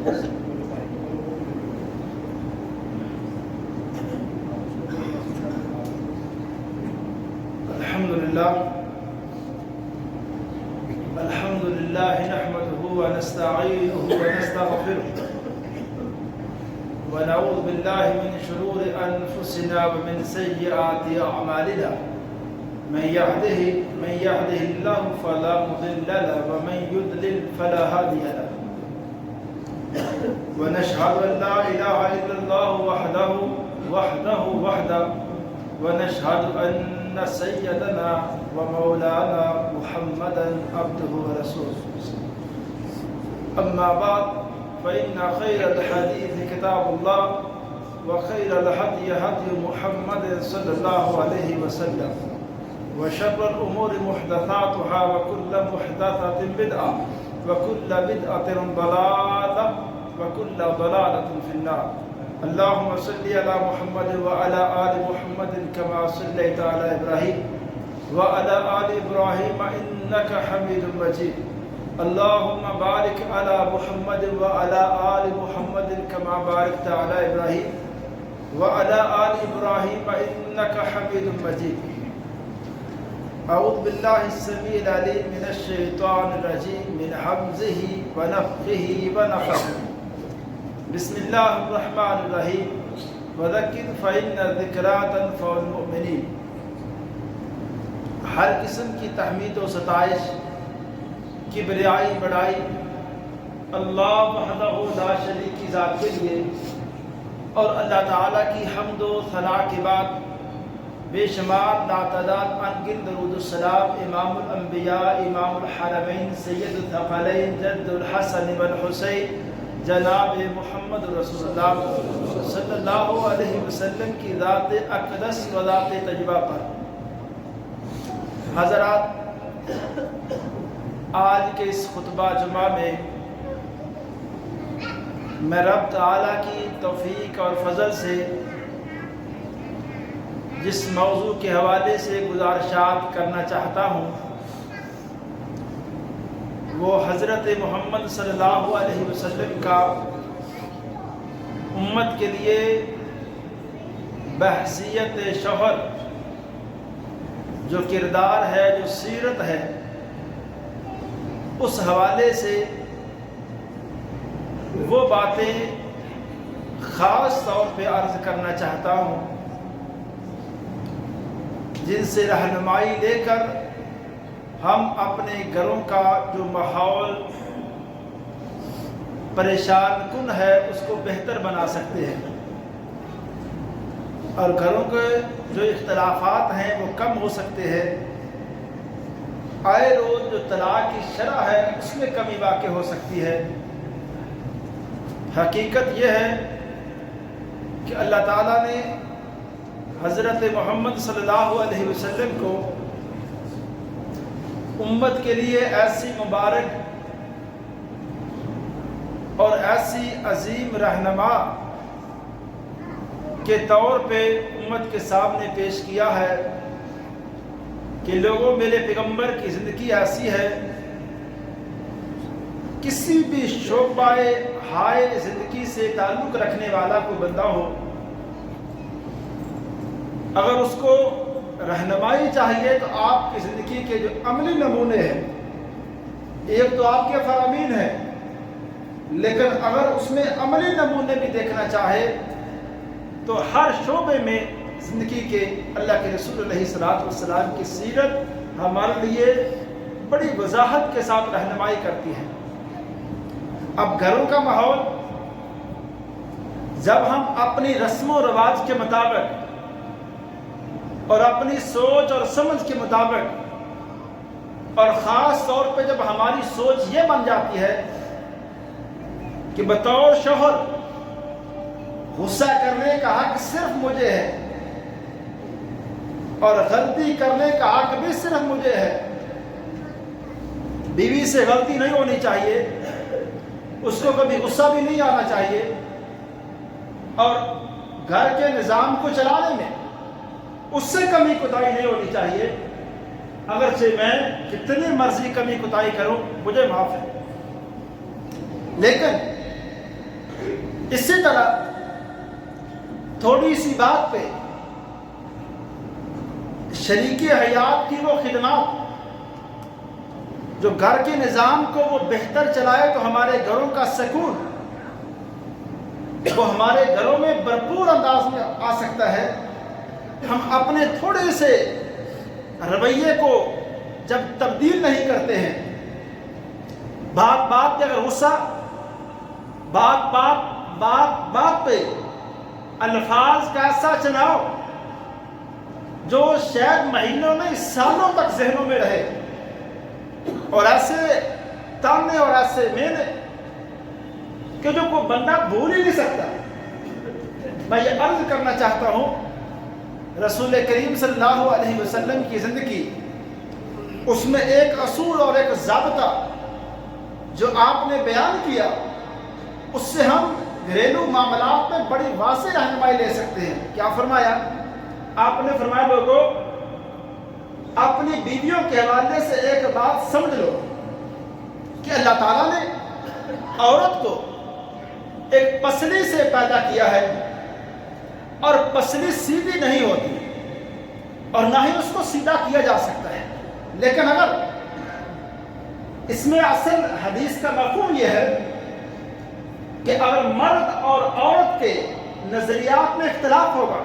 الحمد لله نحمده ونستعينه ونستغفره ونعوذ بالله من شرور أنفسنا ومن سيئات أعمالنا من يهده الله فلا مضل له ومن يضلل فلا هادي له ونشهد أن لا إله إلا الله وحده ونشهد أن سيدنا ومولانا محمدا عبده ورسوله. أما بعد فإن خير الحديث كتاب الله وخير الهدي هدي محمد صلى الله عليه وسلم وشر الأمور محدثاتها وكل محدثة بدعة وكل بدعة ضلالة وكل ضلالة في النار. اللهم صل على محمد وعلى آل محمد كما صليت على إبراهيم وعلى آل إبراهيم إنك حميد مجيد. اللهم بارك على محمد وعلى آل محمد كما باركت على إبراهيم وعلى آل إبراهيم إنك حميد مجيد. أعوذ بالله السميع العليم من الشيطان الرجيم من همزه ونفخه ونفخه. بسم اللہ الرحمن الرحیم وذکر فإن الذکریٰ تنفع المؤمنین. ہر قسم کی تحمید و ستائش، کبریائی بڑائی اللہ وحدہ لا شریک کی ذات کے لیے اور اللہ تعالیٰ کی حمد و ثناء کے بعد بے شمار لاتعداد انگن درود السلام امام الانبیاء امام الحرمین سید الثقلین جد الحسن والحسین جناب محمد رسول اللہ صلی اللہ علیہ وسلم کی ذات اقدس و ذات طیبہ پر. حضرات، آج کے اس خطبہ جمعہ میں میں رب تعالیٰ کی توفیق اور فضل سے جس موضوع کے حوالے سے گزارشات کرنا چاہتا ہوں وہ حضرت محمد صلی اللہ علیہ وسلم کا امت کے لیے بحیثیت شوہر جو کردار ہے، جو سیرت ہے، اس حوالے سے وہ باتیں خاص طور پہ عرض کرنا چاہتا ہوں جن سے رہنمائی لے کر ہم اپنے گھروں کا جو ماحول پریشان کن ہے اس کو بہتر بنا سکتے ہیں اور گھروں کے جو اختلافات ہیں وہ کم ہو سکتے ہیں. آئے روز جو طلاق کی شرح ہے اس میں کمی واقع ہو سکتی ہے. حقیقت یہ ہے کہ اللہ تعالیٰ نے حضرت محمد صلی اللہ علیہ وسلم کو امت کے لیے ایسی مبارک اور ایسی عظیم رہنما کے طور پہ امت کے سامنے پیش کیا ہے کہ لوگوں، میرے پیغمبر کی زندگی ایسی ہے، کسی بھی شعبہ ہائے زندگی سے تعلق رکھنے والا کوئی بندہ ہو، اگر اس کو رہنمائی چاہیے تو آپ کی زندگی کے جو عملی نمونے ہیں، ایک تو آپ کے فرامین ہیں، لیکن اگر اس میں عملی نمونے بھی دیکھنا چاہے تو ہر شعبے میں زندگی کے اللہ کے رسول علیہ السلام کی سیرت ہمارے لیے بڑی وضاحت کے ساتھ رہنمائی کرتی ہے. اب گھروں کا ماحول جب ہم اپنی رسم و رواج کے مطابق اور اپنی سوچ اور سمجھ کے مطابق، اور خاص طور پہ جب ہماری سوچ یہ بن جاتی ہے کہ بطور شوہر غصہ کرنے کا حق صرف مجھے ہے اور غلطی کرنے کا حق بھی صرف مجھے ہے، بیوی سے غلطی نہیں ہونی چاہیے، اس کو کبھی غصہ بھی نہیں آنا چاہیے، اور گھر کے نظام کو چلانے میں اس سے کمی کوتاہی نہیں ہونی چاہیے، اگرچہ میں جتنی مرضی کمی کوتاہی کروں مجھے معاف ہے. لیکن اسی طرح تھوڑی سی بات پہ شریک حیات کی وہ خدمات جو گھر کے نظام کو وہ بہتر چلائے تو ہمارے گھروں کا سکون وہ ہمارے گھروں میں بھرپور انداز میں آ سکتا ہے۔ ہم اپنے تھوڑے سے رویے کو جب تبدیل نہیں کرتے ہیں، بات پہ اگر غصہ، بات پہ الفاظ کا ایسا چناؤ جو شاید مہینوں میں سالوں تک ذہنوں میں رہے، اور ایسے تانے اور ایسے مینے کہ جو کوئی بندہ بھول ہی نہیں سکتا۔ میں یہ عرض کرنا چاہتا ہوں، رسول کریم صلی اللہ علیہ وسلم کی زندگی، اس میں ایک اصول اور ایک ضابطہ جو آپ نے بیان کیا، اس سے ہم گھریلو معاملات میں بڑی واضح رہنمائی لے سکتے ہیں۔ کیا فرمایا؟ آپ نے فرمایا لوگوں اپنی بیویوں کے حوالے سے ایک بات سمجھ لو کہ اللہ تعالیٰ نے عورت کو ایک پسلی سے پیدا کیا ہے، اور پسلی سیدھی نہیں ہوتی اور نہ ہی اس کو سیدھا کیا جا سکتا ہے، لیکن اگر اس میں اصل حدیث کا مفہوم یہ ہے کہ اگر مرد اور عورت کے نظریات میں اختلاف ہوگا،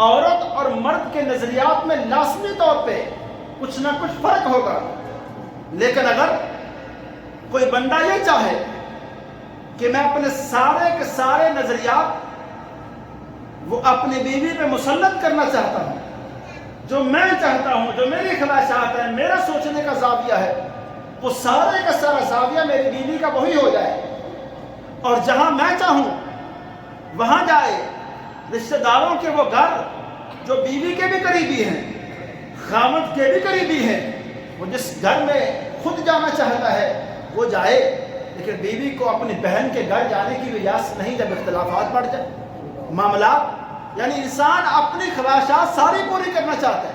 عورت اور مرد کے نظریات میں لازمی طور پہ کچھ نہ کچھ فرق ہوگا، لیکن اگر کوئی بندہ یہ چاہے کہ میں اپنے سارے کے سارے نظریات وہ اپنی بیوی پہ مسلط کرنا چاہتا ہوں، جو میں چاہتا ہوں، جو میری خواہشات ہیں، میرا سوچنے کا زاویہ ہے، وہ سارے کا سارا زاویہ میری بیوی کا وہی ہو جائے، اور جہاں میں چاہوں وہاں جائے۔ رشتہ داروں کے وہ گھر جو بیوی کے بھی قریبی ہیں، خاوند کے بھی قریبی ہیں، وہ جس گھر میں خود جانا چاہتا ہے وہ جائے، لیکن بیوی کو اپنی بہن کے گھر جانے کی اجازت نہیں جب اختلافات بڑھ جائے معاملات۔ یعنی انسان اپنی خواہشات ساری پوری کرنا چاہتا ہے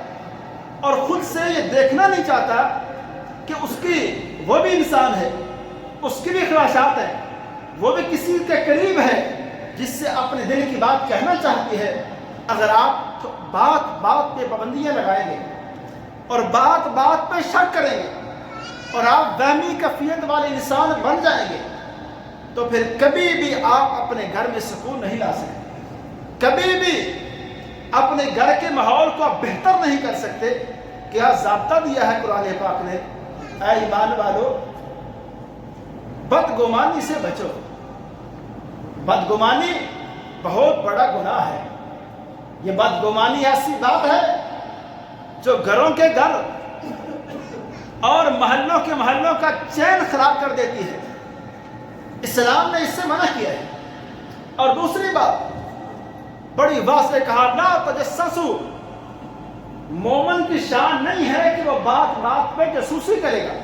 اور خود سے یہ دیکھنا نہیں چاہتا کہ اس کی وہ بھی انسان ہے، اس کی بھی خواہشات ہیں، وہ بھی کسی کے قریب ہے جس سے اپنے دل کی بات کہنا چاہتی ہے۔ اگر آپ بات پہ پابندیاں لگائیں گے اور بات پہ شک کریں گے اور آپ وہمی کفیت والے انسان بن جائیں گے تو پھر کبھی بھی آپ اپنے گھر میں سکون نہیں لا سکتے، کبھی بھی اپنے گھر کے ماحول کو آپ بہتر نہیں کر سکتے۔ کیا ضابطہ دیا ہے قرآن پاک نے؟ اے ایمان والو، بدگمانی سے بچو۔ بدگمانی بہت بڑا گناہ ہے۔ یہ بدگمانی ایسی بات ہے جو گھروں کے گھر اور محلوں کا چین خراب کر دیتی ہے۔ اسلام نے اس سے منع کیا ہے۔ اور دوسری بات بڑی واضح کہا، لا تجسسوا۔ مومن کی شان نہیں ہے کہ وہ بات پہ جاسوسی کرے گا۔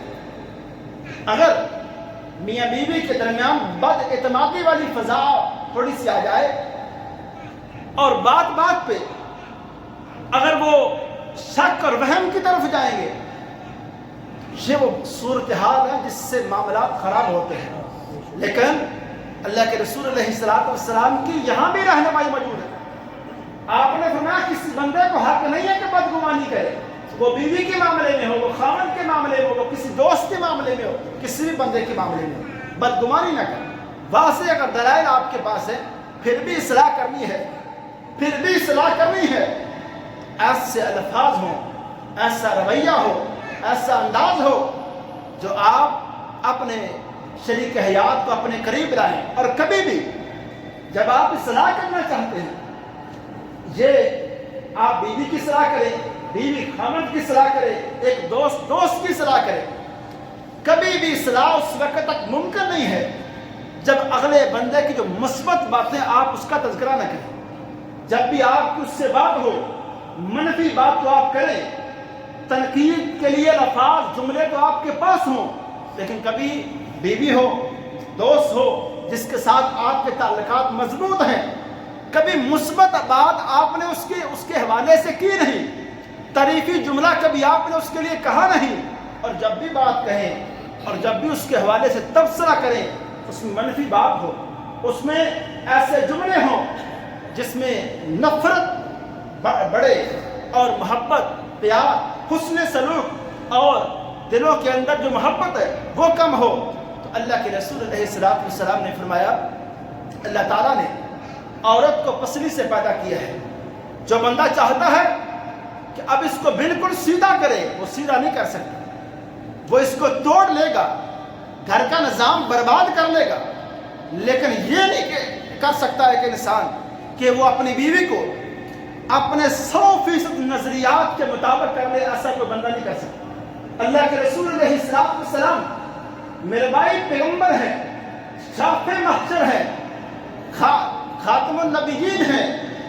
اگر میاں بیوی کے درمیان بد اعتمادی والی فضا تھوڑی سی آ جائے اور بات پہ اگر وہ شک اور وہم کی طرف جائیں گے، یہ وہ صورتحال ہے جس سے معاملات خراب ہوتے ہیں۔ لیکن اللہ کے رسول علیہ السلام کی یہاں بھی رہنمائی موجود ہے۔ آپ نے فرمایا کسی بندے کو حق نہیں ہے کہ بدگمانی کرے، وہ بیوی کے معاملے میں ہو، وہ خاوند کے معاملے میں ہو، وہ کسی دوست کے معاملے میں ہو، کسی بھی بندے کے معاملے میں ہو، بدگمانی نہ کرے۔ واضح اگر دلائل آپ کے پاس ہے، پھر بھی اصلاح کرنی ہے، ایسے الفاظ ہوں، ایسا رویہ ہو، ایسا انداز ہو جو آپ اپنے شریک حیات کو اپنے قریب لائیں۔ اور کبھی بھی جب آپ اصلاح کرنا چاہتے ہیں، یہ آپ بیوی کی صلاح کریں، بیوی خاوند کی صلاح کرے، ایک دوست کی صلاح کرے، کبھی بھی اصلاح اس وقت تک ممکن نہیں ہے جب اگلے بندے کی جو مثبت باتیں آپ اس کا تذکرہ نہ کریں۔ جب بھی آپ کی اس سے بات ہو، منفی بات تو آپ کریں، تنقید کے لیے الفاظ جملے تو آپ کے پاس ہوں، لیکن کبھی بیوی ہو، دوست ہو جس کے ساتھ آپ کے تعلقات مضبوط ہیں، کبھی مثبت بات آپ نے اس کے حوالے سے کی نہیں، تعریفی جملہ کبھی آپ نے اس کے لیے کہا نہیں، اور جب بھی بات کہیں اور جب بھی اس کے حوالے سے تبصرہ کریں اس میں منفی بات ہو، اس میں ایسے جملے ہوں جس میں نفرت بڑھے اور محبت، پیار، حسن سلوک اور دلوں کے اندر جو محبت ہے وہ کم ہو، تو اللہ کے رسول علیہ السلام نے فرمایا اللہ تعالیٰ نے عورت کو پسلی سے پیدا کیا ہے. جو بندہ چاہتا ہے کہ اب اس کو بالکل سیدھا کرے وہ سیدھا نہیں کر سکتا، وہ اس کو توڑ لے گا، گھر کا نظام برباد کر لے گا، لیکن یہ نہیں کر سکتا ایک انسان کہ وہ اپنی بیوی کو اپنے 100% نظریات کے مطابق کر لے. ایسا کوئی بندہ نہیں کر سکتا. اللہ کے رسول علیہ السلام میرے بھائی پیغمبر ہیں، شافع محشر ہیں، خاتم النبیین ہیں،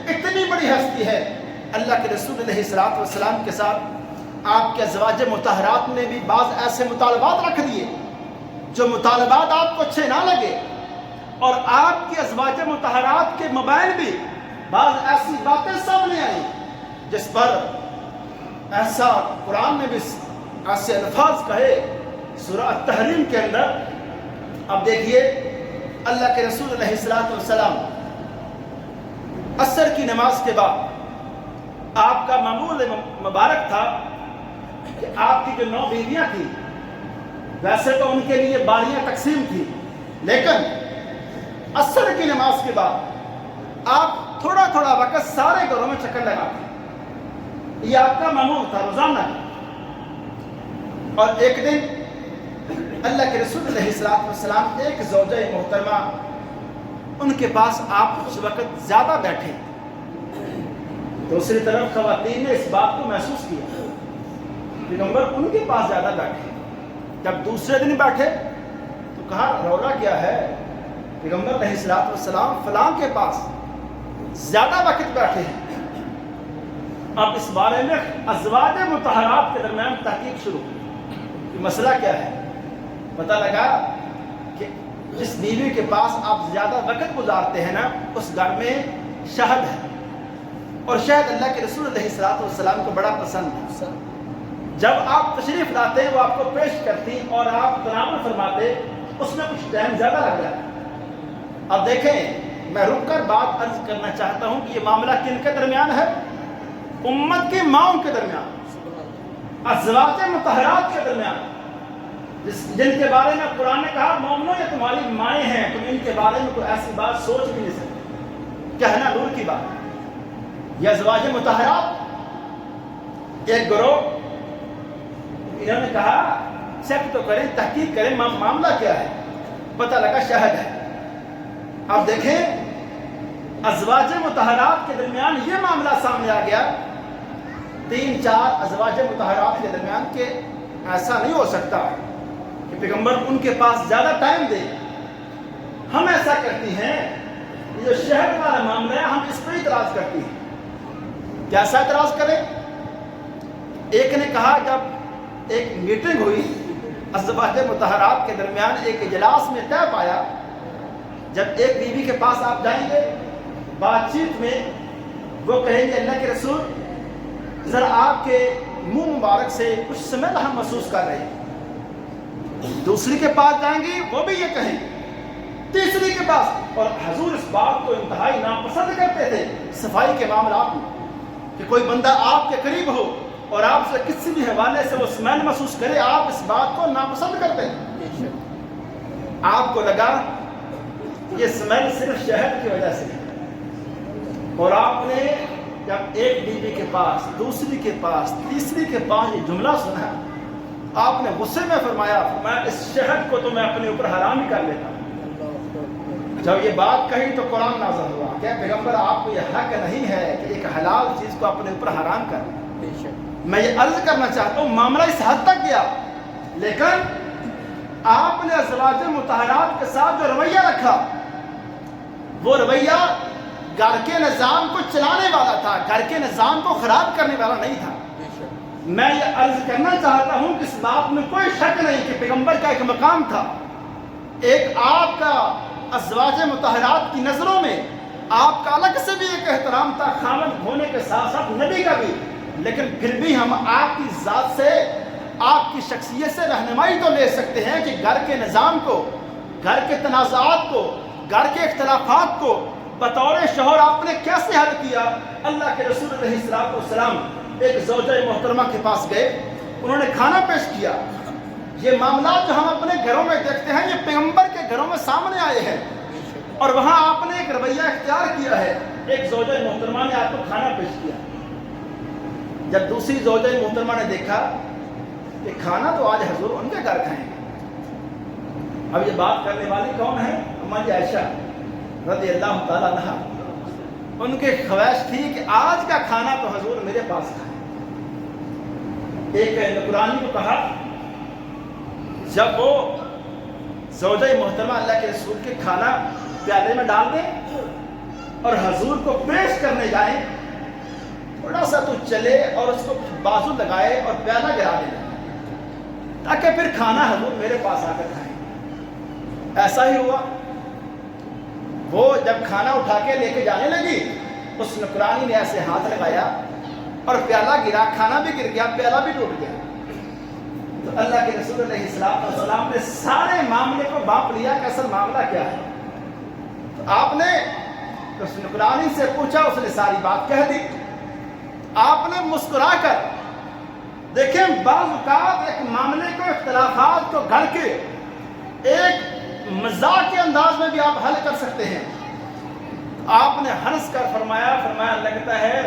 اتنی بڑی ہستی ہے. اللہ کے رسول علیہ السلام کے ساتھ آپ کے ازواج مطہرات نے بھی بعض ایسے مطالبات رکھ دیے جو مطالبات آپ کو اچھے نہ لگے، اور آپ کے ازواج مطہرات کے مابین بھی بعض ایسی باتیں سامنے آئیں جس پر ایسا قرآن نے بھی ایسے الفاظ کہے سورہ التحریم کے اندر. اب دیکھیے اللہ کے رسول علیہ السلام عصر کی نماز کے بعد آپ کا معمول مبارک تھا کہ آپ کی جو 9 بیویاں تھیں ویسے تو ان کے لیے باریاں تقسیم تھی، لیکن عصر کی نماز کے بعد آپ تھوڑا تھوڑا وقت سارے گھروں میں چکر لگاتے. یہ آپ کا معمول تھا روزانہ. اور ایک دن اللہ کے رسول علیہ السلام ایک زوجہ محترمہ ان کے پاس آپ اس وقت زیادہ بیٹھے. دوسری طرف خواتین نے اس بات کو محسوس کیا پیغمبر ان کے پاس زیادہ بیٹھے. جب دوسرے دن بیٹھے تو کہا رولا کیا ہے؟ پیغمبر علیہ السلام فلاں کے پاس زیادہ وقت بیٹھے ہیں. اب اس بارے میں ازواج مطہرات کے درمیان تحقیق شروع کی کہ مسئلہ کیا ہے. پتہ لگا کہ جس بیوی کے پاس آپ زیادہ وقت گزارتے ہیں نا اس گھر میں شہد ہے، اور شہد اللہ کے رسول علیہ السلام کو بڑا پسند ہے. جب آپ تشریف لاتے وہ آپ کو پیش کرتی اور آپ تناول فرماتے اس میں کچھ ٹائم زیادہ لگ جاتا. اب دیکھیں میں رک کر بات عرض کرنا چاہتا ہوں کہ یہ معاملہ کن کے درمیان ہے؟ امت کی ماؤں کے درمیان، ازواج مطہرات کے درمیان، جن کے بارے میں قرآن نے کہا مومنو یہ تمہاری مائیں ہیں، تم ان کے بارے میں کوئی ایسی بات سوچ بھی نہیں سکتے. کہنا دور کی بات. یہ ازواج مطہرات ایک گروہ انہوں نے کہا چیک تو کریں، تحقیق کریں معاملہ کیا ہے. پتہ لگا شہد ہے. اب دیکھیں ازواج مطہرات کے درمیان یہ معاملہ سامنے آ گیا. 3-4 ازواج مطہرات کے درمیان کہ ایسا نہیں ہو سکتا کہ پیغمبر ان کے پاس زیادہ ٹائم دے. ہم ایسا کرتی ہیں، یہ جو شہد والا معاملہ ہے ہم اس پہ اعتراض کرتی ہیں. کیسا اعتراض کریں؟ ایک نے کہا جب ایک میٹنگ ہوئی ازواج مطہرات کے درمیان ایک اجلاس میں طے پایا جب ایک بیوی کے پاس آپ جائیں گے بات چیت میں وہ کہیں گے اللہ کے رسول ذرا آپ کے منہ مبارک سے کچھ سمیل ہم محسوس کر رہے ہیں. دوسری کے پاس جائیں گی وہ بھی یہ کہیں، تیسری کے پاس. اور حضور اس بات کو انتہائی ناپسند کرتے تھے صفائی کے معاملات میں کہ کوئی بندہ آپ کے قریب ہو اور آپ سے کسی بھی حوالے سے وہ سمیل محسوس کرے. آپ اس بات کو ناپسند کرتے ہیں. آپ کو لگا یہ سمیل صرف شہد کی وجہ سے، اور آپ نے جب ایک بیوی کے پاس، دوسری کے پاس، تیسری کے پاس یہ جملہ سنا آپ نے غصے میں فرمایا اس شہد کو تو میں اپنے اوپر حرام ہی کر لیتا. جب یہ بات کہی تو قرآن نازل ہوا کہ پیغمبر آپ کو یہ حق نہیں ہے کہ ایک حلال چیز کو اپنے اوپر حرام کر. میں یہ عرض کرنا چاہتا ہوں معاملہ اس حد تک گیا، لیکن آپ نے ازواج مطہرات کے ساتھ جو رویہ رکھا وہ رویہ گھر کے نظام کو چلانے والا تھا، گھر کے نظام کو خراب کرنے والا نہیں تھا. میں یہ عرض کرنا چاہتا ہوں کہ اس بات میں کوئی شک نہیں کہ پیغمبر کا ایک مقام تھا. ایک آپ کا ازواج مطہرات کی نظروں میں آپ کا الگ سے بھی ایک احترام تھا، خاوند ہونے کے ساتھ ساتھ نبی کا بھی. لیکن پھر بھی ہم آپ کی ذات سے، آپ کی شخصیت سے رہنمائی تو لے سکتے ہیں کہ گھر کے نظام کو، گھر کے تنازعات کو، گھر کے اختلافات کو بطور شوہر آپ نے کیسے حل کیا؟ اللہ کے رسول علیہ السلام ایک زوجہ محترمہ کے پاس گئے، انہوں نے کھانا پیش کیا۔ یہ معاملات جو ہم اپنے گھروں میں دیکھتے ہیں یہ پیغمبر کے گھروں میں سامنے آئے ہیں، اور وہاں آپ نے ایک رویہ اختیار کیا ہے۔ ایک زوجہ محترمہ نے آپ کو کھانا پیش کیا، جب دوسری زوجہ محترمہ نے دیکھا کہ کھانا تو آج حضور ان کے گھر کھائیں گے۔ اب یہ بات کرنے والی کون ہے؟ اماں عائشہ رضی اللہ تعالیٰ عنہا۔ ان کی خواہش تھی کہ آج کا کھانا تو حضور میرے پاس کھائیں۔ ایک نوکرانی کو کہا جب وہ زوجہ محترمہ اللہ کے رسول کے کھانا پیالے میں ڈال دیں اور حضور کو پیش کرنے جائیں، تھوڑا سا تو چلے اور اس کو بازو لگائے اور پیالہ گرا دے تاکہ پھر کھانا حضور میرے پاس آ کر کھائیں۔ ایسا ہی ہوا، وہ جب کھانا اٹھا کے لے کے جانے لگی، اس نوکرانی نے ایسے ہاتھ لگایا اور پیالہ گرا، کھانا بھی گر گیا، پیالہ بھی ٹوٹ گیا۔ تو اللہ کے رسول علیہ السلام نے سارے معاملے کو بانپ لیا کہ اصل معاملہ کیا ہے۔ تو آپ نے اس نوکرانی سے پوچھا، اس نے ساری بات کہہ دی۔ آپ نے مسکرا کر، دیکھیں بعض اوقات ایک معاملے کو، اختلافات کو گھڑ کے ایک مزاح کے انداز میں بھی آپ حل کر سکتے ہیں۔ آپ نے ہنس کر فرمایا لگتا ہے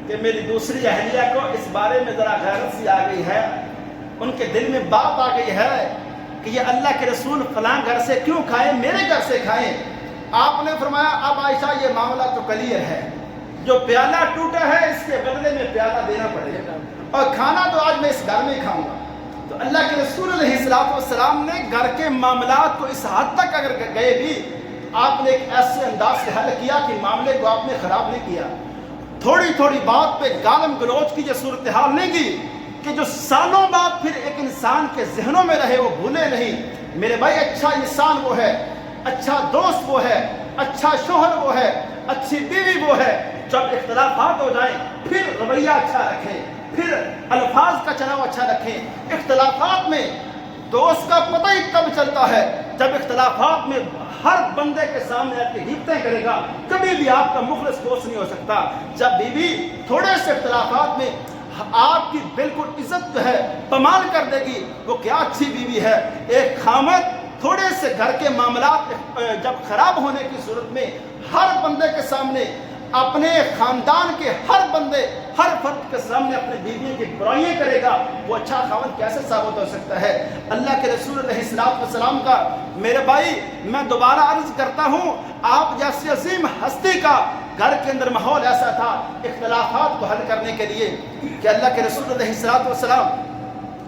کہ میری دوسری اہلیہ کو اس بارے میں ذرا غیرت سی آ گئی ہے، ان کے دل میں بات آ گئی ہے کہ یہ اللہ کے رسول فلاں گھر سے کیوں کھائیں، میرے گھر سے کھائیں۔ آپ نے فرمایا اب عائشہ یہ معاملہ تو کلیئر ہے، جو پیالہ ٹوٹا ہے اس کے بدلے میں پیالہ دینا پڑے گا، اور کھانا تو آج میں اس گھر میں ہی کھاؤں گا۔ تو اللہ کے رسول علیہ السلام نے گھر کے معاملات کو اس حد تک اگر گئے بھی، آپ نے ایک ایسے انداز سے حل کیا کہ معاملے کو آپ نے خراب نہیں کیا۔ تھوڑی تھوڑی بات پہ گالم گلوچ کی یہ صورتحال نہیں کی کہ جو سالوں بعد پھر ایک انسان کے ذہنوں میں رہے، وہ بھولے نہیں۔ میرے بھائی اچھا انسان وہ ہے، اچھا دوست وہ ہے، اچھا شوہر وہ ہے، اچھی بیوی وہ ہے، جب اختلافات ہو جائیں پھر رویہ اچھا رکھیں، پھر الفاظ کا چناؤ اچھا رکھیں۔ اختلافات میں دوست کا پتہ ہی تب چلتا ہے جب اختلافات میں ہر بندے کے سامنے آپ کی حفظیں کرے گا، کبھی بھی آپ کا مخلص دوست نہیں ہو سکتا۔ جب بیوی تھوڑے سے اختلافات میں آپ کی بالکل عزت جو ہے پامال کر دے گی، وہ کیا اچھی بیوی ہے۔ ایک خامد تھوڑے سے گھر کے معاملات جب خراب ہونے کی صورت میں ہر بندے کے سامنے، اپنے خاندان کے ہر بندے، ہر فرد کے سامنے اپنے بیوی کی برائیاں کرے گا، وہ اچھا خاوند کیسے ثابت ہو سکتا ہے؟ اللہ کے رسول علیہ السلام کا میرے بھائی میں دوبارہ عرض کرتا ہوں، آپ جیسی عظیم ہستی کا گھر کے اندر ماحول ایسا تھا اختلافات کو حل کرنے کے لیے کہ اللہ کے رسول علیہ السلام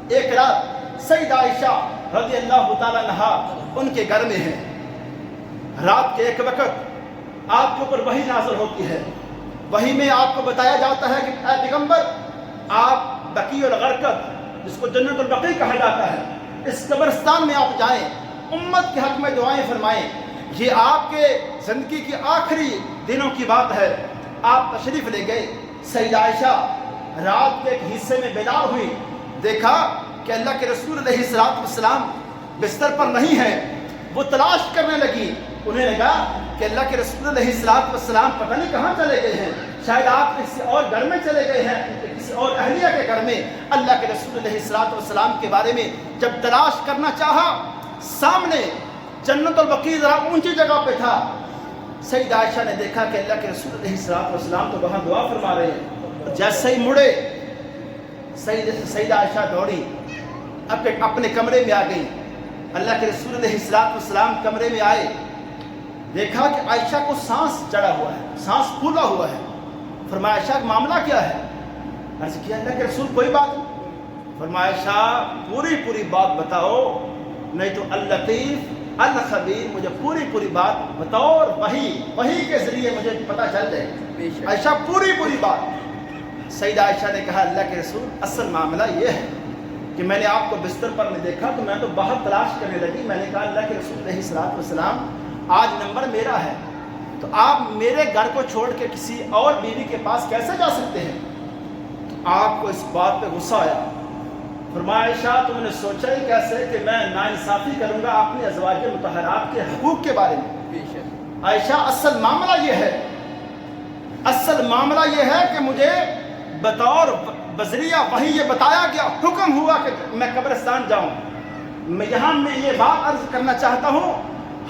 ایک رات سیدہ عائشہ رضی اللہ تعالیٰ عنہا ان کے گھر میں ہیں۔ رات کے ایک وقت آپ کے اوپر وحی نازل ہوتی ہے، وحی میں آپ کو بتایا جاتا ہے کہ اے پیغمبر آپ بقیع الغرقد، جس کو جنت البقیع کہا جاتا ہے، اس قبرستان میں آپ جائیں، امت کے حق میں دعائیں فرمائیں۔ یہ آپ کے زندگی کی آخری دنوں کی بات ہے۔ آپ تشریف لے گئے، سیدہ عائشہ رات کے ایک حصے میں بیدار ہوئی، دیکھا کہ اللہ کے رسول علیہ السلام بستر پر نہیں ہیں، وہ تلاش کرنے لگی۔ انہیں لگا کہ اللہ کے رسول علیہ السلام پتہ نہیں کہاں چلے گئے ہیں، شاید آپ کسی اور گھر میں چلے گئے ہیں، کسی اور اہلیہ کے گھر میں۔ اللہ کے رسول علیہ السلام کے بارے میں جب تلاش کرنا چاہا، سامنے جنت البقیع ذرا اونچی جگہ پہ تھا۔ سیدہ عائشہ نے دیکھا کہ اللہ کے رسول علیہ السلام تو وہاں دعا فرما رہے ہیں۔ جیسے ہی مڑے، سیدہ عائشہ دوڑی اپنے کمرے میں آ گئی۔ اللہ کے رسول علیہ السلام کمرے میں آئے، دیکھا کہ عائشہ کو سانس چڑھا ہوا ہے، سانس پھولا ہوا ہے۔ فرمایا عائشہ معاملہ کیا ہے؟ عرض کیا اللہ کے رسول کوئی بات نہیں۔ فرمایا عائشہ پوری بات بتاؤ، نہیں تو اللطیف الخبیر، مجھے پوری بات بتاؤ، اور وحی کے ذریعے مجھے پتہ چل جائے۔ عائشہ پوری بات۔ سیدہ عائشہ نے کہا اللہ کے رسول اصل معاملہ یہ ہے کہ میں نے آپ کو بستر پر میں دیکھا تو میں تو باہر تلاش کرنے لگی۔ میں نے کہا اللہ کے رسول علیہ السلام آج نمبر میرا ہے، تو آپ میرے گھر کو چھوڑ کے کسی اور بیوی کے پاس کیسے جا سکتے ہیں؟ آپ کو اس بات پہ غصہ آیا۔ فرمایا عائشہ تم نے سوچا ہی کیسے کہ میں ناانصافی کروں گا اپنی ازواج مطہرات کے حقوق کے بارے میں؟ عائشہ اصل معاملہ یہ ہے، اصل معاملہ یہ ہے کہ مجھے بطور بذریعہ وحی یہ بتایا گیا، حکم ہوا کہ میں قبرستان جاؤں۔ میں یہ بات عرض کرنا چاہتا ہوں،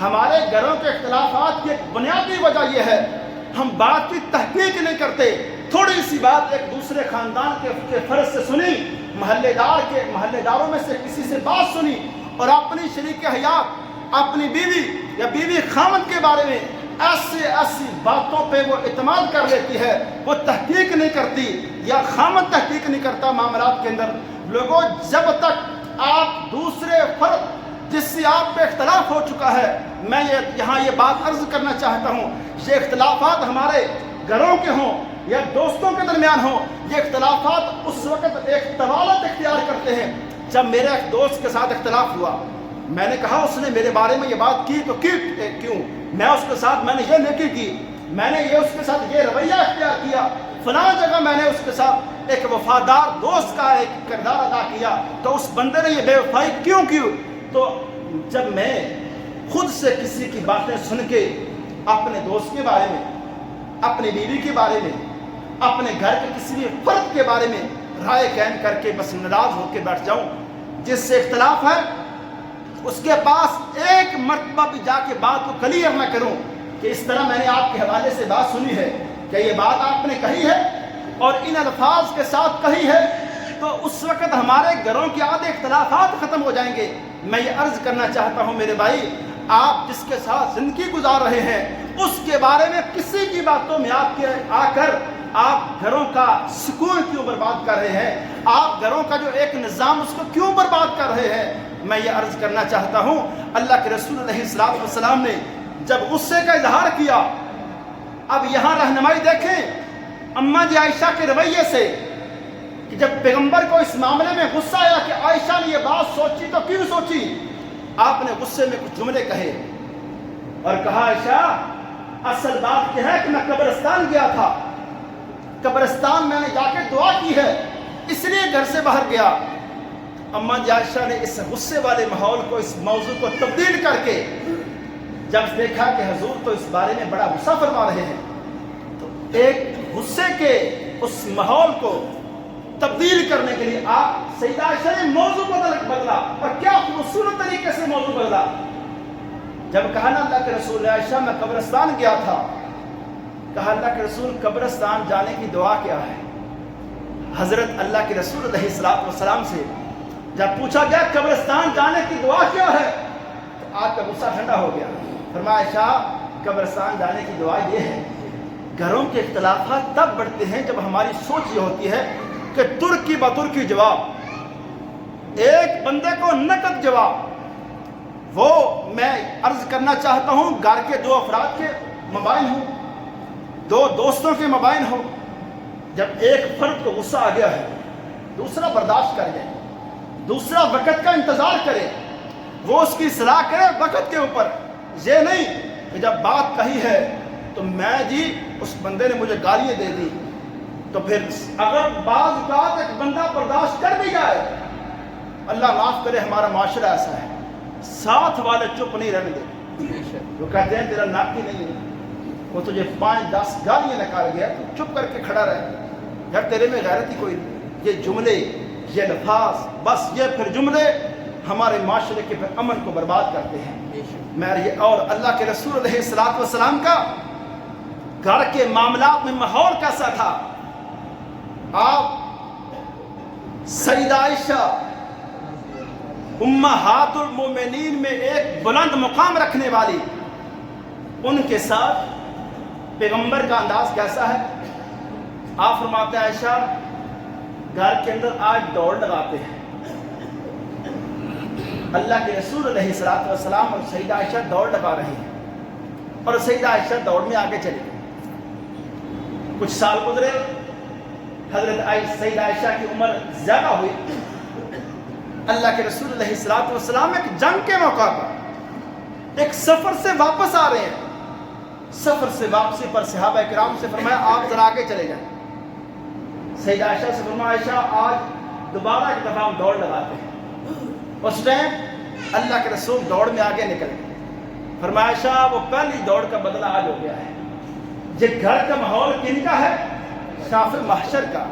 ہمارے گھروں کے اختلافات کی ایک بنیادی وجہ یہ ہے، ہم بات کی تحقیق نہیں کرتے۔ تھوڑی سی بات ایک دوسرے خاندان کے فرد سے سنی، محلے داروں میں سے کسی سے بات سنی، اور اپنی شریک حیات، اپنی بیوی یا بیوی خامد کے بارے میں ایسی باتوں پہ وہ اعتماد کر لیتی ہے، وہ تحقیق نہیں کرتی یا خامد تحقیق نہیں کرتا معاملات کے اندر۔ لوگوں، جب تک آپ دوسرے فرد جس سے آپ پہ اختلاف ہو چکا ہے، میں یہاں یہ بات عرض کرنا چاہتا ہوں، یہ اختلافات ہمارے گھروں کے ہوں یا دوستوں کے درمیان ہوں، یہ اختلافات اس وقت ایک طوالت اختیار کرتے ہیں جب میرے ایک دوست کے ساتھ اختلاف ہوا۔ میں نے کہا اس نے میرے بارے میں یہ بات کی تو کیوں؟ میں اس کے ساتھ میں نے یہ نیکی کی، میں نے اس کے ساتھ یہ رویہ اختیار کیا، فلاں جگہ میں نے اس کے ساتھ ایک وفادار دوست کا ایک کردار ادا کیا، تو اس بندے نے یہ بے وفائی کیوں کی؟ تو جب میں خود سے کسی کی باتیں سن کے اپنے دوست کے بارے میں، اپنی بیوی کے بارے میں، اپنے گھر کے کسی بھی فرد کے بارے میں رائے قائم کر کے بس ناراض ہو کے بیٹھ جاؤں، جس سے اختلاف ہے اس کے پاس ایک مرتبہ بھی جا کے بات کو کلیئر نہ کروں کہ اس طرح میں نے آپ کے حوالے سے بات سنی ہے، کہ یہ بات آپ نے کہی ہے اور ان الفاظ کے ساتھ کہی ہے، تو اس وقت ہمارے گھروں کے آدھے اختلافات ختم ہو جائیں گے۔ میں یہ عرض کرنا چاہتا ہوں میرے بھائی، آپ جس کے ساتھ زندگی گزار رہے ہیں اس کے بارے میں کسی کی باتوں میں آ کر آپ گھروں کا سکون کیوں برباد کر رہے ہیں؟ آپ گھروں کا جو ایک نظام اس کو کیوں برباد کر رہے ہیں؟ میں یہ عرض کرنا چاہتا ہوں، اللہ کے رسول علیہ السلام نے جب غصے کا اظہار کیا، اب یہاں رہنمائی دیکھیں اماں جی عائشہ کے رویے سے، کہ جب پیغمبر کو اس معاملے میں غصہ آیا کہ عائشہ نے یہ بات سوچی تو کیوں سوچی، آپ نے غصے میں کچھ جملے کہے اور کہا عائشہ اصل بات یہ ہے کہ میں قبرستان گیا تھا، قبرستان میں نے جا کے دعا کی ہے، اس لیے گھر سے باہر گیا۔ اماں جی عائشہ نے اس غصے والے ماحول کو، اس موضوع کو تبدیل کر کے جب دیکھا کہ حضور تو اس بارے میں بڑا غصہ فرما رہے ہیں، تو ایک غصے کے اس ماحول کو تبدیل کرنے کے لیے آپ سیدہ عائشہ نے موضوع بدلا، اور کیا خوبصورت طریقے سے موضوع بدلا۔ جب کہا نا اللہ کے رسول عائشہ میں قبرستان گیا تھا، کہا اللہ کے رسول قبرستان جانے کی دعا کیا ہے؟ حضرت اللہ کے رسول علیہ السلام سے جب پوچھا گیا قبرستان جانے کی دعا کیا ہے، تو آپ کا غصہ ٹھنڈا ہو گیا۔ فرمایا عائشہ قبرستان جانے کی دعا یہ ہے۔ گھروں کے اختلافات تب بڑھتے ہیں جب ہماری سوچ یہ ہوتی ہے کہ ترکی بترکی جواب، ایک بندے کو نقد جواب۔ وہ میں عرض کرنا چاہتا ہوں، گھر کے دو افراد کے مبائن ہوں، دو دوستوں کے مبائن ہوں، جب ایک فرد کو غصہ آ گیا ہے، دوسرا برداشت کر جائے، دوسرا وقت کا انتظار کرے، وہ اس کی اصلاح کرے وقت کے اوپر، یہ نہیں کہ جب بات کہی ہے تو میں جی اس بندے نے مجھے گالیاں دے دی، تو پھر اگر بعض اوقات ایک بندہ برداشت کر بھی جائے، اللہ معاف کرے ہمارا معاشرہ ایسا ہے، ساتھ والے چپ نہیں رہنے دے، وہ کہتے ہیں تیرا ناکی نہیں ہے، وہ تجھے 5-10 گالیاں نکال گیا تو چپ کر کے کھڑا رہے، یار تیرے میں غیرت ہی کوئی نہیں۔ یہ جملے، یہ الفاظ، بس یہ پھر جملے ہمارے معاشرے کے پھر امن کو برباد کرتے ہیں۔ اور اللہ کے رسول علیہ السلام کا گھر کے معاملات میں ماحول کیسا تھا؟ آپ سیدہ عائشہ امہات المومنین میں ایک بلند مقام رکھنے والی، ان کے ساتھ پیغمبر کا انداز کیسا ہے؟ آپ فرماتے ہیں عائشہ گھر کے اندر آج دوڑ لگاتے ہیں، اللہ کے رسول علیہ السلام اور سیدہ عائشہ دوڑ لگا رہے ہیں، اور سیدہ عائشہ دوڑ میں آگے چلی گئی۔ کچھ سال گزرے، حضرت سیدہ عائشہ کی عمر زیادہ ہوئی، اللہ کے رسول علیہ السلام ایک جنگ کے موقع پر ایک سفر سے واپس آ رہے ہیں، سفر سے واپسی پر صحابہ کرام سے فرمایا آپ ذرا آگے چلے جائیں۔ سیدہ عائشہ سے فرمایا عائشہ آج دوبارہ ایک دفعہ ہم دوڑ لگاتے ہیں۔ اس ٹائم اللہ کے رسول دوڑ میں آگے نکل گئے، فرمایا عائشہ وہ پہلی دوڑ کا بدلہ آج ہو گیا ہے. یہ گھر کا ماحول کن کا ہے؟ شاف محشر کا.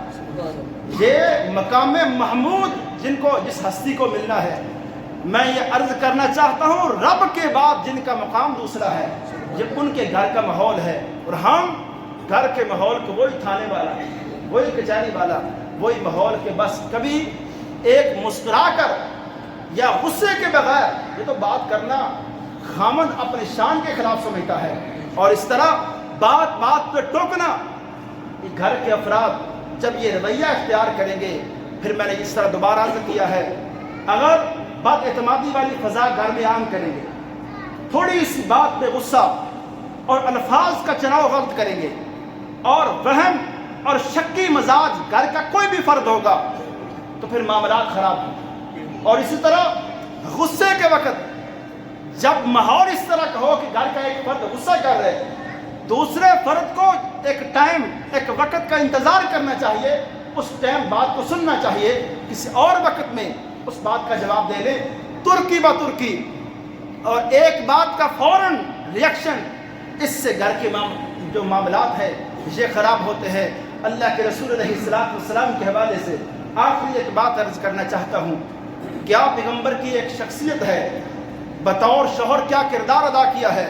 یہ مقام محمود جس ہستی کو ملنا ہے. میں یہ عرض کرنا چاہتا ہوں رب کے بعد جن کا مقام دوسرا ہے یہ ان کے گھر کا ماحول ہے. اور ہم گھر کے ماحول کو وہی تھانے والا, وہی کچہری والا, وہی ماحول کے بس کبھی ایک مسکرا کر یا غصے کے بغیر یہ تو بات کرنا خامد اپنے شان کے خلاف سمجھتا ہے. اور اس طرح بات بات پہ ٹوکنا. گھر کے افراد جب یہ رویہ اختیار کریں گے, پھر میں نے اس طرح دوبارہ عرض کیا ہے, اگر بد اعتمادی والی فضا گھر میں عام کریں گے, تھوڑی سی بات پہ غصہ اور الفاظ کا چناؤ غلط کریں گے, اور وہم اور شکی مزاج گھر کا کوئی بھی فرد ہوگا تو پھر معاملات خراب ہوں. اور اسی طرح غصے کے وقت جب ماحول اس طرح کا ہو کہ گھر کا ایک فرد غصہ کر رہے, دوسرے فرد کو ایک ٹائم ایک وقت کا انتظار کرنا چاہیے, اس ٹائم بات کو سننا چاہیے, کسی اور وقت میں اس بات کا جواب دے لیں ترکی با ترکی, اور ایک بات کا فوراً ریئیکشن. اس سے گھر کے جو معاملات ہیں یہ خراب ہوتے ہیں. اللہ کے رسول علیہ السلام کے حوالے سے آخری ایک بات عرض کرنا چاہتا ہوں. کیا پیغمبر کی ایک شخصیت ہے, بطور شوہر کیا کردار ادا کیا ہے.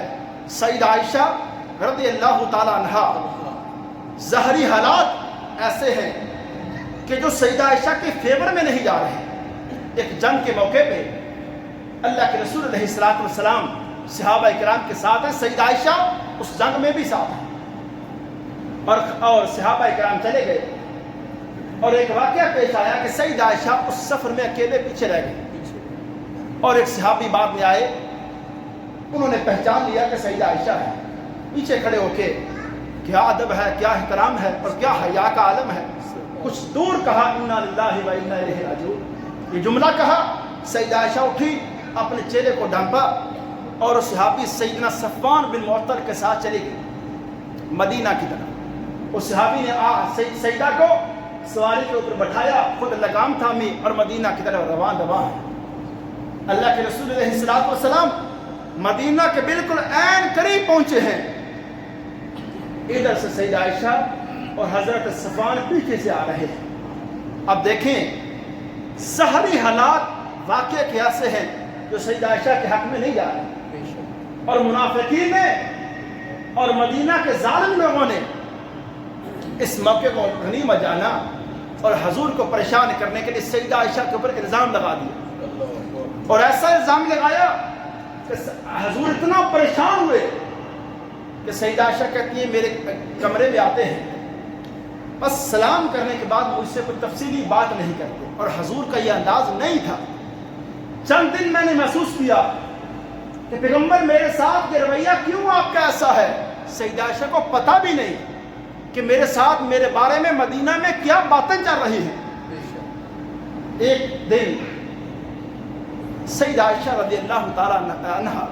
سیدہ عائشہ رضی اللہ تعالی عنہا, ظاہری حالات ایسے ہیں کہ جو سیدہ عائشہ کے فیور میں نہیں جا رہے. ایک جنگ کے موقع پہ اللہ کے رسول علیہ السلام صحابہ کرام کے ساتھ ہیں, سیدہ عائشہ اس جنگ میں بھی ساتھ ہیں, اور صحابہ کرام چلے گئے, اور ایک واقعہ پیش آیا کہ سیدہ عائشہ اس سفر میں اکیلے پیچھے رہ گئی, اور ایک صحابی بعد میں آئے, انہوں نے پہچان لیا کہ سیدہ عائشہ ہے. پیچھے کھڑے ہو کے کیا ادب ہے, کیا احترام ہے, اور کیا حیا کا عالم ہے. کچھ دور کہا انا للہ و انا الیہ راجعون, یہ جملہ کہا. سیدہ عائشہ اٹھی, اپنے چہرے کو ڈھانپا, اور اس صحابی سیدنا صفوان بن معطل کے ساتھ چلی گئی مدینہ کی طرف. اس صحابی نے سیدہ کو سواری کے اوپر بٹھایا, خود لگام تھامی, اور مدینہ کی طرف روان ہے. اللہ کے رسول علیہ السلام مدینہ کے بالکل عین قریب پہنچے ہیں. ادھر سے سیدہ عائشہ اور حضرت صفوان پیچھے سے آ رہے ہیں. اب دیکھیں ظاہری حالات واقعہ کے ایسے ہیں جو سیدہ عائشہ کے حق میں نہیں جا رہے, اور منافقین نے اور مدینہ کے ظالم لوگوں نے اس موقع کو غنیمت جانا اور حضور کو پریشان کرنے کے لیے سیدہ عائشہ کے اوپر الزام لگا دیا, اور ایسا الزام لگایا کہ حضور اتنا پریشان ہوئے کہ سیدہ عائشہ کہتی ہے میرے کمرے میں آتے ہیں, بس سلام کرنے کے بعد مجھ سے کوئی تفصیلی بات نہیں کرتے. اور حضور کا یہ انداز نہیں تھا. چند دن میں نے محسوس کیا کہ پیغمبر میرے ساتھ یہ رویہ کیوں آپ کا ایسا ہے. سیدہ عائشہ کو پتہ بھی نہیں کہ میرے ساتھ میرے بارے میں مدینہ میں کیا باتیں چل رہی ہیں. ایک دن سیدہ عائشہ رضی اللہ تعالی عنہا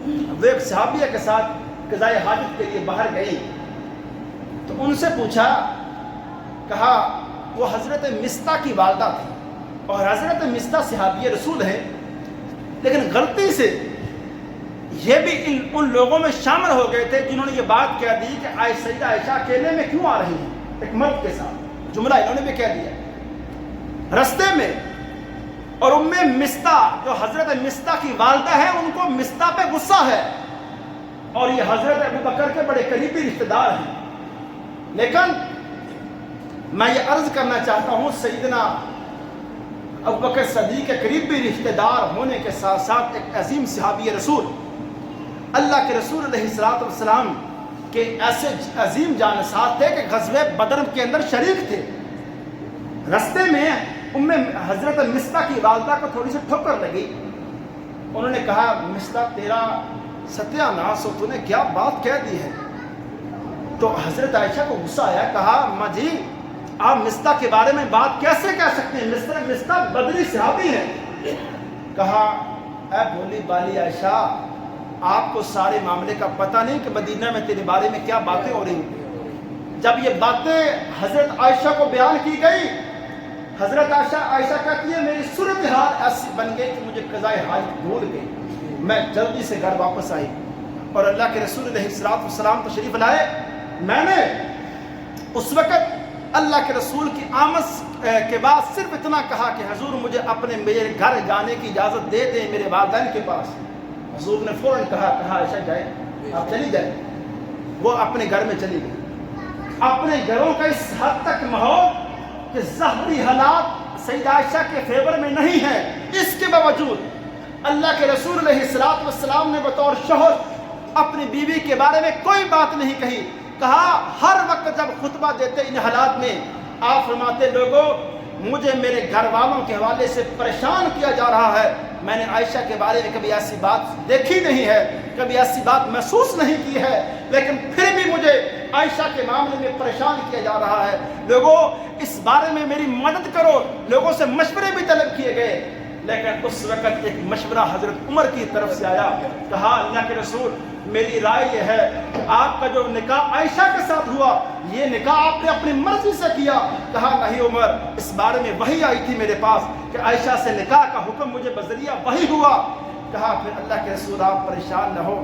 وہ ایک صحابیہ کے ساتھ قضاء حاجت کے لیے باہر گئی, تو ان سے پوچھا, کہا وہ حضرت مستہ کی والدہ تھی, اور حضرت مستہ صحابی رسول ہے, لیکن غلطی سے یہ بھی ان لوگوں میں شامل ہو گئے تھے جنہوں نے یہ بات کہہ دی کہ سیدہ عائشہ اکیلے میں کیوں آ رہی ہیں ایک مرد کے ساتھ. جملہ انہوں نے بھی کہہ دیا رستے میں. اور مستہ جو حضرت مستہ کی والدہ ہے, ان کو مستہ پہ غصہ ہے, اور یہ حضرت ابو بکر کے بڑے قریبی رشتہ دار ہیں. لیکن میں یہ عرض کرنا چاہتا ہوں سیدنا ابو بکر صدیق کے قریبی رشتہ دار ہونے کے ساتھ ساتھ ایک عظیم صحابی رسول, اللہ کے رسول علیہ السلام کے ایسے عظیم جانسار تھے کہ غزوہ بدر کے اندر شریک تھے. رستے میں حضرت مستہ کی والدہ کو تھوڑی سی ٹھوکر لگی. انہوں نے کہا مستہ تیرا ستیہ ناس ہو, تو نے کیا بات کہہ دی ہے. تو حضرت عائشہ کو غصہ آیا, کہا اماں جی آپ مستہ کے بارے میں بات کیسے کہہ سکتے ہیں, مستہ بدری صحابی ہے. کہا اے بھولی بالی عائشہ, آپ کو سارے معاملے کا پتہ نہیں کہ مدینہ میں تیرے بارے میں کیا باتیں ہو رہی ہیں. جب یہ باتیں حضرت عائشہ کو بیان کی گئی, حضرت عائشہ کہتی ہے میری صورتحال ایسی بن گئی کہ مجھے قضاء حاجت بھول گئی. میں جلدی سے گھر واپس آئی اور اللہ کے رسول علیہ السلام تشریف لائے. میں نے اس وقت اللہ کے رسول کی آمد کے بعد صرف اتنا کہا کہ حضور مجھے میرے گھر جانے کی اجازت دے دیں میرے والدین کے پاس. حضور نے فوراً کہا عائشہ جائے آپ چلی جائیں. وہ اپنے گھر میں چلی گئی. اپنے گھروں کا اس حد تک ماحول کہ ظاہری حالات سیدہ عائشہ کے فیور میں نہیں ہیں، اس کے باوجود اللہ کے رسول علیہ السلام نے بطور شوہر اپنی بیوی کے بارے میں کوئی بات نہیں کہی. کہا ہر وقت جب خطبہ دیتے ان حالات میں آپ فرماتے لوگوں مجھے میرے گھر والوں کے حوالے سے پریشان کیا جا رہا ہے. میں نے عائشہ کے بارے میں کبھی ایسی بات دیکھی نہیں ہے، کبھی ایسی بات محسوس نہیں کی ہے، لیکن پھر بھی مجھے عائشہ کے معاملے میں پریشان کیا جا رہا ہے. لوگوں اس بارے میں میری مدد کرو. لوگوں سے مشورے بھی طلب کیے گئے، لیکن اس وقت ایک مشورہ حضرت عمر کی طرف سے آیا. کہا اللہ کے رسول میری رائے یہ ہے کہ آپ کا جو نکاح عائشہ کے ساتھ ہوا یہ نکاح آپ نے اپنی مرضی سے کیا. کہا نہیں عمر، اس بارے میں وحی آئی تھی میرے پاس کہ عائشہ سے نکاح کا حکم مجھے بذریعہ وحی ہوا. کہا پھر اللہ کے رسول آپ پریشان نہ ہو،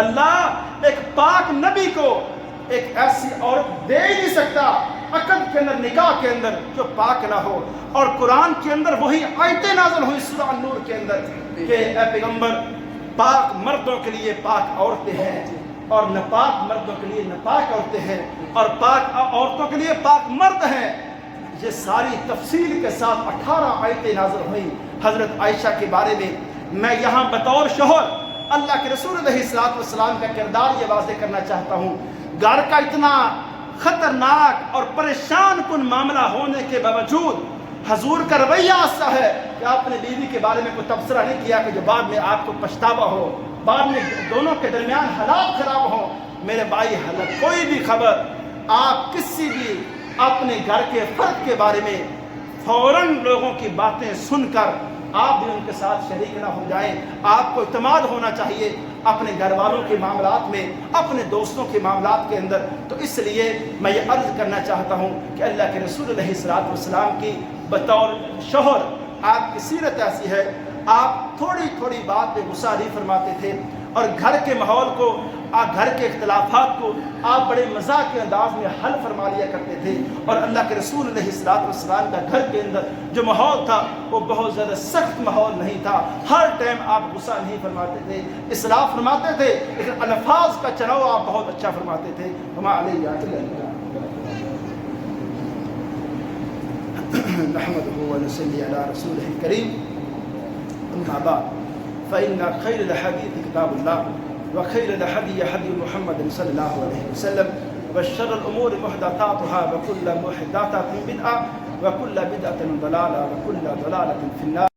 اللہ ایک پاک نبی کو ایک ایسی عورت دے ہی نہیں سکتا عقد کے اندر نکاح کے اندر جو پاک نہ ہو. اور قرآن کے اندر وہی آیتیں نازل ہوئی سورہ النور کے اندر کہ اے پیغمبر پاک مردوں کے لیے پاک عورتیں ہیں اور ناپاک مردوں کے لیے ناپاک عورتیں ہیں اور پاک عورتوں کے لیے پاک مرد ہیں. یہ ساری تفصیل کے ساتھ 18 آیتیں نازل ہوئی حضرت عائشہ کے بارے میں. میں یہاں بطور شوہر اللہ کے رسول علیہ السلام کا کردار یہ واضح کرنا چاہتا ہوں. گھر کا اتنا خطرناک اور پریشان کن معاملہ ہونے کے باوجود حضور کا رویہ ایسا ہے کہ آپ نے بیوی کے بارے میں کوئی تبصرہ نہیں کیا کہ جو بعد میں آپ کو پچھتاوا ہو، بعد میں دونوں کے درمیان حالات خراب ہوں. میرے بھائی کوئی بھی خبر آپ کسی بھی اپنے گھر کے فرد کے بارے میں فوراً لوگوں کی باتیں سن کر آپ بھی ان کے ساتھ شریک نہ ہو جائیں. آپ کو اعتماد ہونا چاہیے اپنے گھر والوں کے معاملات میں، اپنے دوستوں کے معاملات کے اندر. تو اس لیے میں یہ عرض کرنا چاہتا ہوں کہ اللہ کے رسول علیہ السلام کی بطور شوہر آپ کی سیرت ایسی ہے، آپ تھوڑی تھوڑی بات پہ غصہ نہیں فرماتے تھے اور گھر کے ماحول کو، گھر کے اختلافات کو آپ بڑے مزاح کے انداز میں حل فرما لیا کرتے تھے. اور اللہ کے رسول علیہ السلام کا گھر کے اندر جو ماحول تھا وہ بہت زیادہ سخت ماحول نہیں تھا. ہر ٹائم آپ غصہ نہیں فرماتے تھے، اصلاح فرماتے تھے، لیکن الفاظ کا چناؤ آپ بہت اچھا فرماتے تھے. وما علیہ نحمده ونصلي على رسوله الكريم. أما بعد فإن خير الحديث كتاب الله وخير الهدي هدي محمد صلى الله عليه وسلم وشر الأمور محدثاتها وكل محدثة بدعة وكل بدعة ضلالة وكل ضلالة في النار.